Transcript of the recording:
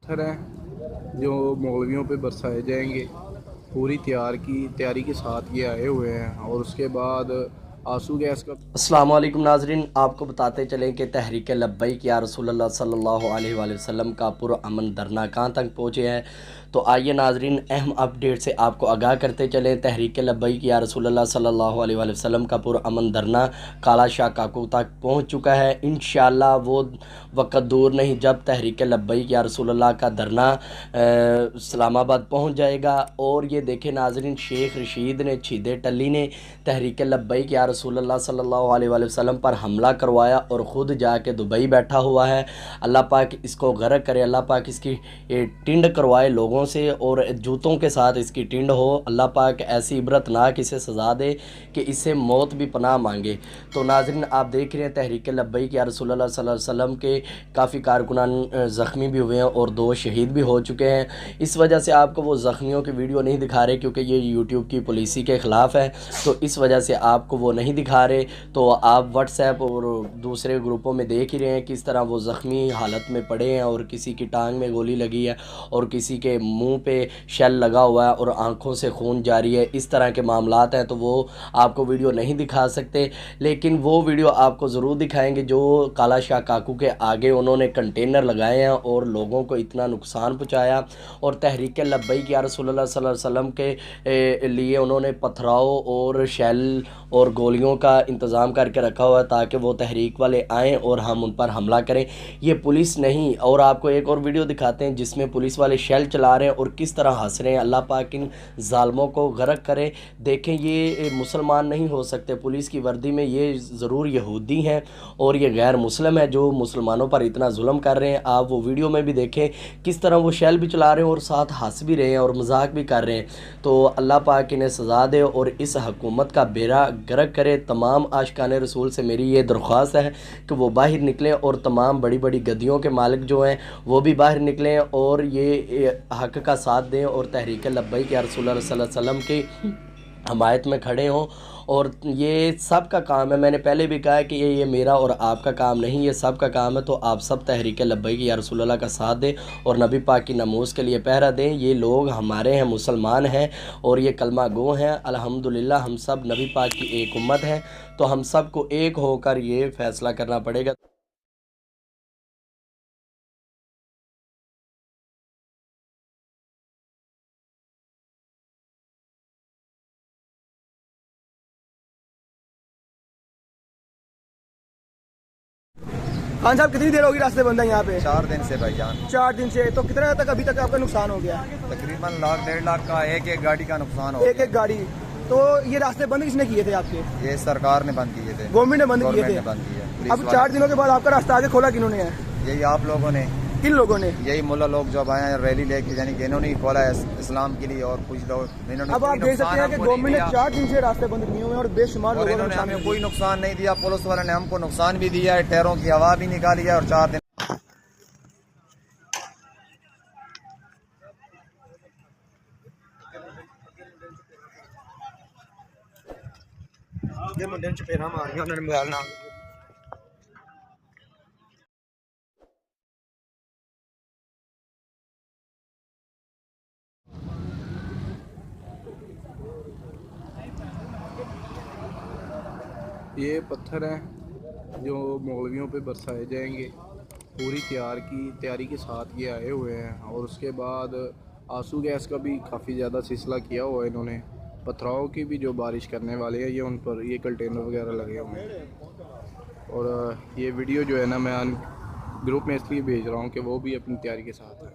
पत्थर हैं जो मौलवियों पे बरसाए जाएंगे। पूरी तैयारी के साथ ये आए हुए हैं और उसके बाद आंसू गैस का। अस्सलाम वालेकुम नाजरीन, आपको बताते चलें कि तहरीक लब्बैक या रसूलुल्लाह सल्लल्लाहु अलैहि वसल्लम का पुरअमन धरना कहाँ तक पहुँचे हैं। तो आइए नाजरीन, अहम अपडेट से आपको आगाह करते चलें। तहरीक लब्बैक या रसूलुल्लाह सल्लल्लाहु अलैहि वसल्लम का पुरअमन धरना काला शाह काकू तक पहुँच चुका है। इंशाअल्लाह वो वक़्त दूर नहीं जब तहरीक लब्बैक या रसूलुल्लाह का धरना इस्लामाबाद पहुँच जाएगा। और ये देखें नाजरीन, शेख रशीद ने, छीदे टली ने तहरीक लब्बैक या रसूलुल्लाह सल्लल्लाहु अलैहि वसल्लम पर हमला करवाया और ख़ुद जाके दुबई बैठा हुआ है। अल्लाह पाक इसको गर्क करे, अल्लाह पाक इसकी टिंड करवाए लोगों से और जूतों के साथ इसकी टिंड हो। अल्लाह पाक ऐसी इबरतनाक इसे सज़ा दे कि इससे मौत भी पनाह मांगे। तो नाज़रीन, आप देख रहे हैं तहरीक लब्बैक या रसूलुल्लाह सल्लल्लाहु अलैहि वसल्लम के काफ़ी कारकुनान ज़ख्मी भी हुए हैं और 2 शहीद भी हो चुके हैं। इस वजह से आपको वो ज़ख्मियों की वीडियो नहीं दिखा रहे क्योंकि ये यूट्यूब की पॉलिसी के ख़िलाफ़ है, तो इस वजह से आपको वो नहीं दिखा रहे। तो आप व्हाट्सएप और दूसरे ग्रुपों में देख ही रहे हैं किस तरह वो ज़ख्मी हालत में पड़े हैं और किसी की टांग में गोली लगी है और किसी के मुंह पे शेल लगा हुआ है और आंखों से खून जारी है। इस तरह के मामलात हैं, तो वो आपको वीडियो नहीं दिखा सकते, लेकिन वो वीडियो आपको ज़रूर दिखाएंगे जो काला शाह काकू के आगे उन्होंने कंटेनर लगाए हैं और लोगों को इतना नुकसान पहुँचाया। और तहरीक लब्बैक या रसूलुल्लाह सल्लल्लाहु अलैहि वसल्लम के लिए उन्होंने पथराव और शेल और गोलियों का इंतज़ाम करके रखा हुआ है ताकि वो तहरीक वाले आएँ और हम उन पर हमला करें। ये पुलिस नहीं। और आपको एक और वीडियो दिखाते हैं जिसमें पुलिस वाले शेल चला रहे हैं और किस तरह हंस रहे हैं। अल्लाह पाक इन ज़ालिमों को गर्क करे। देखें, ये मुसलमान नहीं हो सकते। पुलिस की वर्दी में ये ज़रूर यहूदी हैं और ये गैर मुस्लिम है जो मुसलमानों पर इतना जुल्म कर रहे हैं। आप वो वीडियो में भी देखें किस तरह वो शेल भी चला रहे हैं और साथ हंस भी रहे हैं और मजाक भी कर रहे हैं। तो अल्लाह पाक इन्हें सज़ा दे और इस हुकूमत का बेड़ा गर्क करे। तमाम आशिकान रसूल से मेरी ये दरख्वास्त है कि वो बाहर निकलें और तमाम बड़ी बड़ी गद्दियों के मालिक जो हैं वो भी बाहर निकलें और ये हक़ का साथ दें और तहरीक लब्बैक या रसूलुल्लाह सल्लल्लाहु अलैहि वसल्लम की हमायत में खड़े हों। और ये सब का काम है, मैंने पहले भी कहा है कि ये मेरा और आपका काम नहीं, ये सब का काम है। तो आप सब तहरीक लब्बैक या रसूलुल्लाह का साथ दें और नबी पाक की नमूस के लिए पहरा दें। ये लोग हमारे हैं, मुसलमान हैं और ये कलमा गो हैं। अल्हम्दुलिल्लाह हम सब नबी पाक की एक उम्मत है, तो हम सब को एक होकर ये फ़ैसला करना पड़ेगा। खान साहब, कितनी देर होगी रास्ते बंद है यहाँ पे? 4 दिन से भाईजान। 4 दिन से। तो कितना तक अभी तक आपका नुकसान हो गया? तकरीबन लाख 1.5 लाख का एक गाड़ी का नुकसान हो एक एक गाड़ी। तो ये रास्ते बंद किसने किए थे आपके? गया। ये सरकार ने बंद किए थे, गवर्नमेंट ने बंद किए गवर्नमेंट थे। ने बंद किए। अब 4 दिनों के बाद आपका रास्ता आगे खोला किन्होंने है? यही आप लोगों ने, किन लोगों ने? यही मुल्ला लोग जब आए हैं रैली लेके, यानी कि इन्होंने ही खोला है इस्लाम के लिए। और कुछ लोग इन्होंने अब आप देख सकते हैं कि गवर्नमेंट ने 4 दिन से रास्ते बंद किए हुए हैं और बेशुमार लोगों को इन्होंने नुकसान हमें कोई नुकसान नहीं दिया। पुलिस वाले ने हमको नुकसान भी दिया है, टायरों की हवा भी निकाली है। और 4 दिन ये मुंडे ने चपेड़ा मारियां उन्होंने मोबाइल नाल। ये पत्थर हैं जो मौलवियों पे बरसाए जाएंगे। पूरी तैयारी के साथ ये आए हुए हैं और उसके बाद आंसू गैस का भी काफ़ी ज़्यादा सिलसिला किया हुआ है इन्होंने। पथराव की भी जो बारिश करने वाले हैं, ये उन पर ये कंटेनर वगैरह लगे हुए हैं। और ये वीडियो जो है ना, मैं ग्रुप में इसलिए भेज रहा हूँ कि वो भी अपनी तैयारी के साथ है।